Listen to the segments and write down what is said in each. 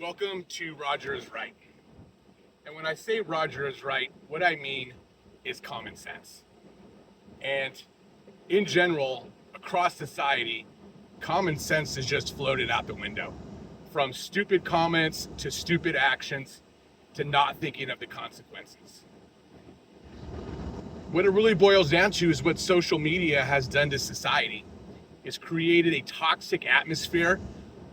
Welcome to Roger is Right. And when I say Roger is right, what I mean is common sense. And in general, across society, common sense is just floated out the window. From stupid comments to stupid actions to not thinking of the consequences. What it really boils down to is what social media has done to society. It's created a toxic atmosphere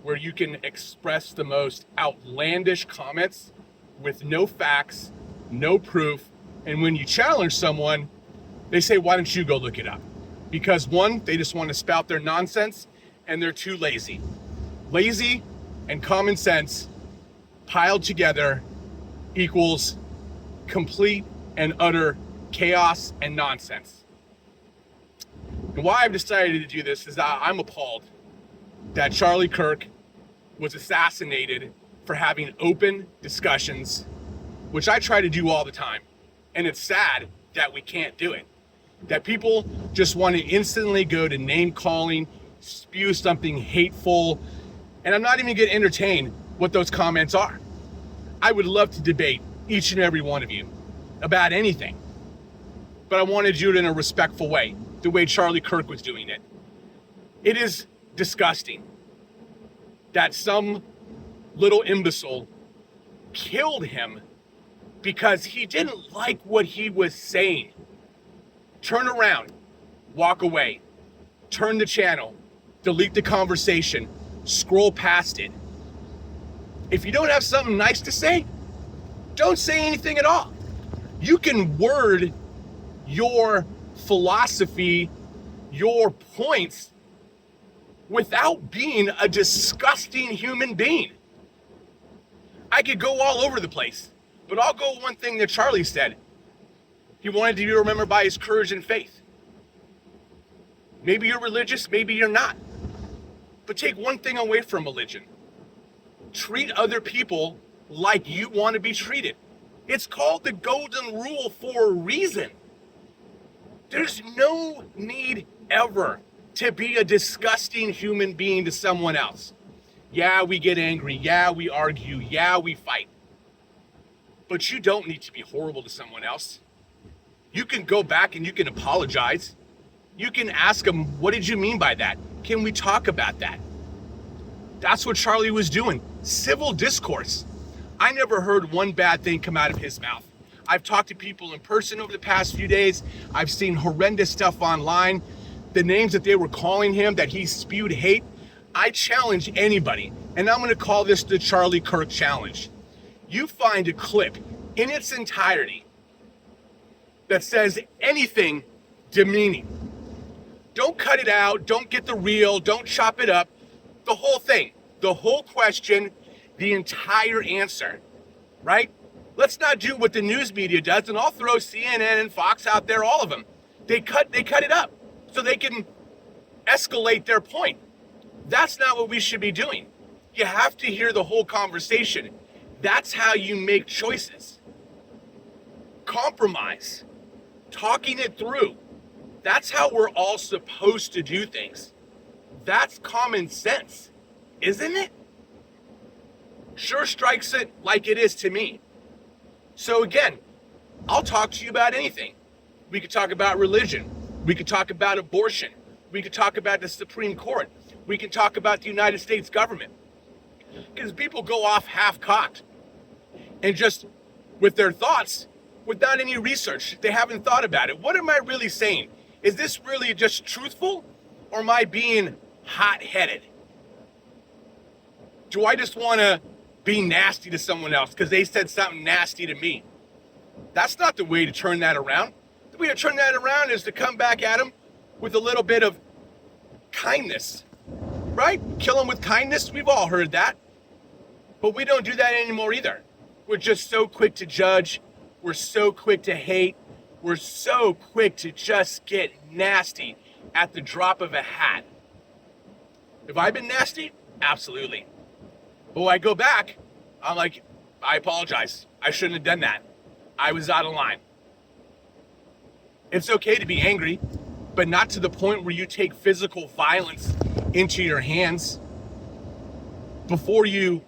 where you can express the most outlandish comments with no facts, no proof, and when you challenge someone, they say, why don't you go look it up? Because one, they just want to spout their nonsense, and they're too lazy. Lazy and common sense piled together equals complete and utter chaos and nonsense. And why I've decided to do this is that I'm appalled that Charlie Kirk was assassinated for having open discussions, which I try to do all the time. And it's sad that we can't do it. That people just want to instantly go to name calling, spew something hateful, and I'm not even going to entertain what those comments are. I would love to debate each and every one of you about anything, but I want to do it in a respectful way, the way Charlie Kirk was doing it. It is disgusting that some little imbecile killed him because he didn't like what he was saying. Turn around, walk away, turn the channel, delete the conversation, scroll past it. If you don't have something nice to say, don't say anything at all. You can word your philosophy, your points, without being a disgusting human being. I could go all over the place, but I'll go one thing that Charlie said. He wanted to be remembered by his courage and faith. Maybe you're religious, maybe you're not. But take one thing away from religion. Treat other people like you want to be treated. It's called the golden rule for a reason. There's no need ever to be a disgusting human being to someone else. Yeah, we get angry. Yeah, we argue. Yeah, we fight. But you don't need to be horrible to someone else. You can go back and you can apologize. You can ask them, what did you mean by that? Can we talk about that? That's what Charlie was doing. Civil discourse. I never heard one bad thing come out of his mouth. I've talked to people in person over the past few days. I've seen horrendous stuff online. The names that they were calling him, that he spewed hate. I challenge anybody, and I'm going to call this the Charlie Kirk challenge. You find a clip in its entirety that says anything demeaning. Don't cut it out. Don't get the reel. Don't chop it up. The whole thing, the whole question, the entire answer, right? Let's not do what the news media does, and I'll throw CNN and Fox out there, all of them. They cut it up so they can escalate their point. That's not what we should be doing. You have to hear the whole conversation. That's how you make choices. Compromise. Talking it through. That's how we're all supposed to do things. That's common sense, isn't it? Sure strikes it like it is to me. So again, I'll talk to you about anything. We could talk about religion. We could talk about abortion. We could talk about the Supreme Court. We can talk about the United States government. Because people go off half-cocked and just with their thoughts without any research. They haven't thought about it. What am I really saying? Is this really just truthful, or am I being hot-headed? Do I just want to be nasty to someone else because they said something nasty to me? That's not the way to turn that around. The way to turn that around is to come back at them with a little bit of kindness, right? Kill them with kindness. We've all heard that. But we don't do that anymore either. We're just so quick to judge. We're so quick to hate. We're so quick to just get nasty at the drop of a hat. Have I been nasty? Absolutely. But when I go back, I'm like, I apologize. I shouldn't have done that. I was out of line. It's okay to be angry, but not to the point where you take physical violence into your hands before you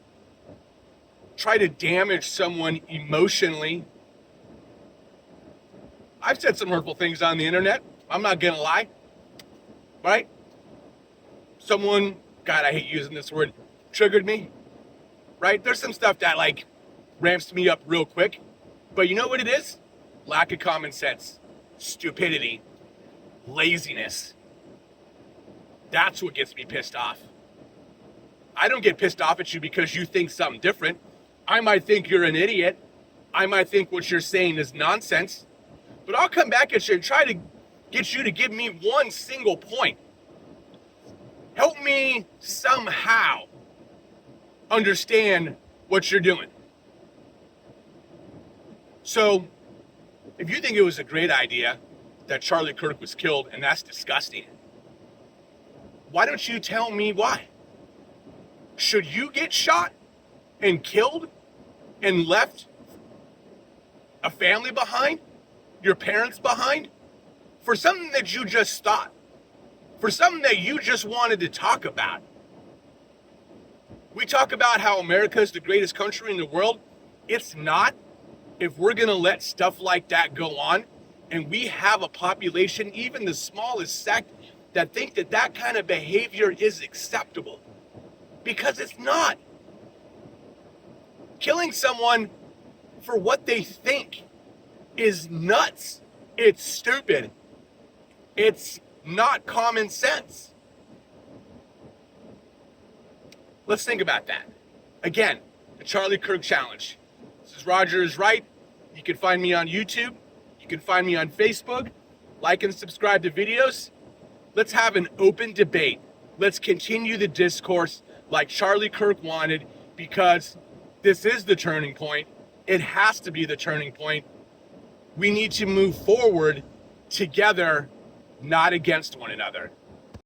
try to damage someone emotionally. I've said some hurtful things on the internet. I'm not gonna lie, right? Someone, God, I hate using this word, triggered me, right? There's some stuff that like ramps me up real quick, but you know what it is? Lack of common sense, stupidity, laziness. That's what gets me pissed off. I don't get pissed off at you because you think something different. I might think you're an idiot. I might think what you're saying is nonsense, but I'll come back at you and try to get you to give me one single point. Help me somehow understand what you're doing. So, if you think it was a great idea that Charlie Kirk was killed, and that's disgusting, why don't you tell me why? Should you get shot and killed and left a family behind, your parents behind, for something that you just thought, for something that you just wanted to talk about? We talk about how America is the greatest country in the world. It's not. If we're going to let stuff like that go on, and we have a population, even the smallest sect, that think that that kind of behavior is acceptable, because it's not. Killing someone for what they think is nuts. It's stupid. It's not common sense. Let's think about that. Again, the Charlie Kirk challenge. This is Roger is Right. You can find me on YouTube. You can find me on Facebook. Like and subscribe to videos. Let's have an open debate. Let's continue the discourse like Charlie Kirk wanted, because this is the turning point. It has to be the turning point. We need to move forward together, not against one another.